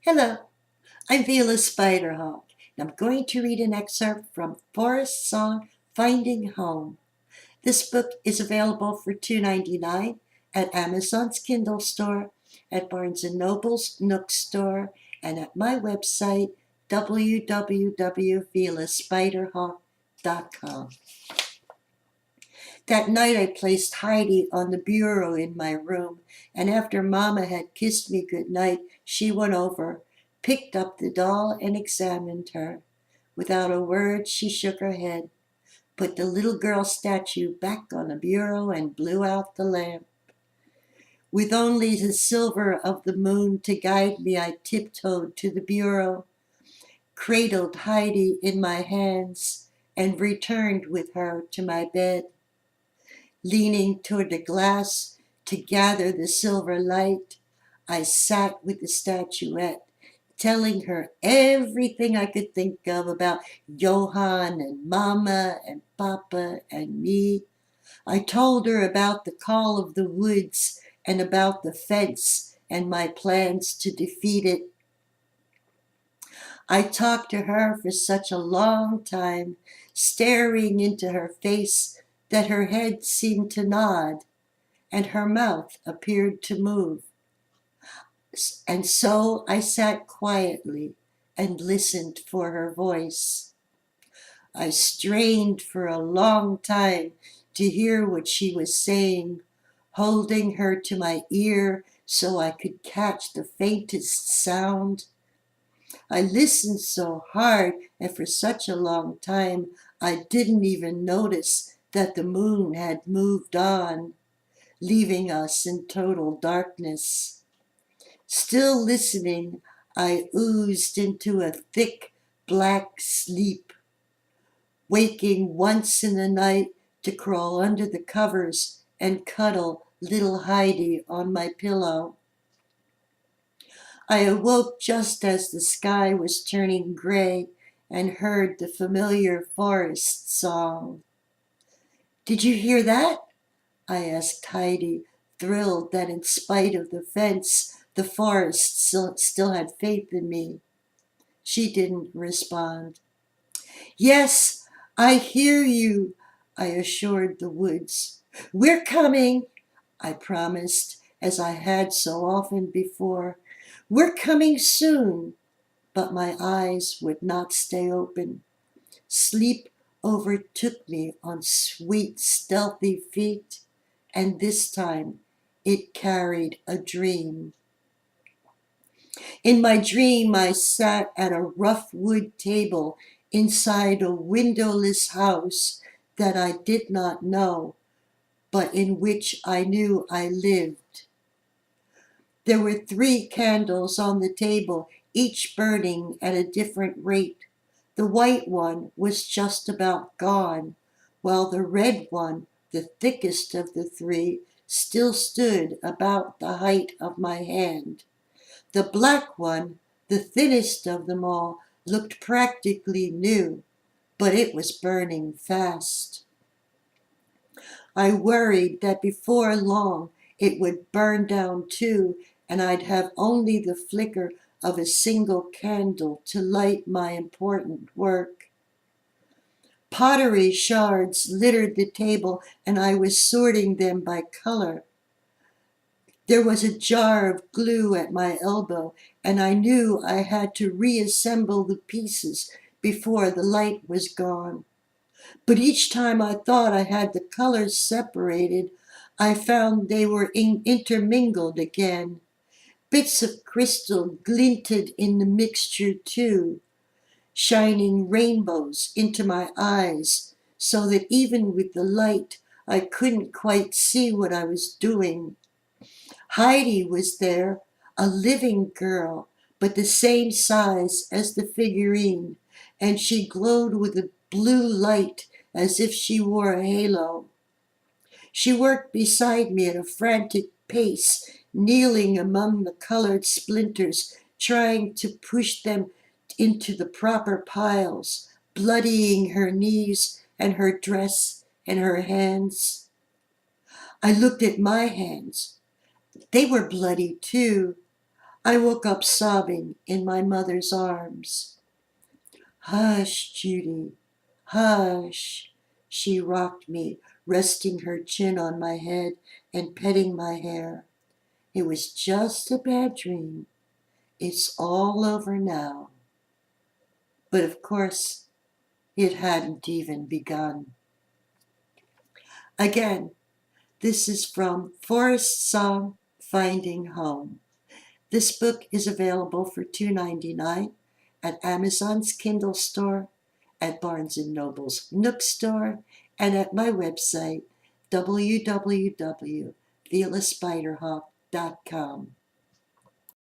Hello, I'm Vila Spiderhawk, and I'm going to read an excerpt from Forrest's song Finding Home. This book is available for $2.99 at Amazon's Kindle store, at Barnes & Noble's Nook store, and at my website, www.vilaspiderhawk.com. That night I placed Heidi on the bureau in my room, and after Mama had kissed me good night, she went over, picked up the doll, and examined her. Without a word, she shook her head, put the little girl statue back on the bureau, and blew out the lamp. With only the silver of the moon to guide me, I tiptoed to the bureau, cradled Heidi in my hands, and returned with her to my bed. Leaning toward the glass to gather the silver light, I sat with the statuette, telling her everything I could think of about Johann and Mama and Papa and me. I told her about the call of the woods and about the fence and my plans to defeat it. I talked to her for such a long time, staring into her face that her head seemed to nod and her mouth appeared to move. And so I sat quietly and listened for her voice. I strained for a long time to hear what she was saying, holding her to my ear so I could catch the faintest sound. I listened so hard and for such a long time I didn't even notice that the moon had moved on, leaving us in total darkness. Still listening, I oozed into a thick black sleep, waking once in the night to crawl under the covers and cuddle little Heidi on my pillow. I awoke just as the sky was turning gray and heard the familiar forest song. "Did you hear that?" I asked Heidi, thrilled that in spite of the fence, the forest still had faith in me. She didn't respond. "Yes, I hear you," I assured the woods. "We're coming," I promised, as I had so often before. "We're coming soon." But my eyes would not stay open. Sleep overtook me on sweet, stealthy feet, and this time it carried a dream. In my dream, I sat at a rough wood table inside a windowless house that I did not know, but in which I knew I lived. There were 3 candles on the table, each burning at a different rate. The white one was just about gone, while the red one, the thickest of the 3, still stood about the height of my hand. The black one, the thinnest of them all, looked practically new, but it was burning fast. I worried that before long it would burn down too, and I'd have only the flicker of a single candle to light my important work. Pottery shards littered the table, and I was sorting them by color. There was a jar of glue at my elbow, and I knew I had to reassemble the pieces before the light was gone. But each time I thought I had the colors separated, I found they were intermingled again. Bits of crystal glinted in the mixture too, shining rainbows into my eyes, so that even with the light, I couldn't quite see what I was doing. Heidi was there, a living girl, but the same size as the figurine, and she glowed with a blue light as if she wore a halo. She worked beside me at a frantic pace, kneeling among the colored splinters, trying to push them into the proper piles, bloodying her knees and her dress and her hands. I looked at my hands. They were bloody too. I woke up sobbing in my mother's arms. Hush, Judy, hush. She rocked me, resting her chin on my head and petting my hair. It was just a bad dream. It's all over now. But of course, it hadn't even begun. Again, this is from Forest Song, Finding Home. This book is available for $2.99 at Amazon's Kindle store, at Barnes & Noble's Nook store, and at my website, www.vilaspiderhawk.com.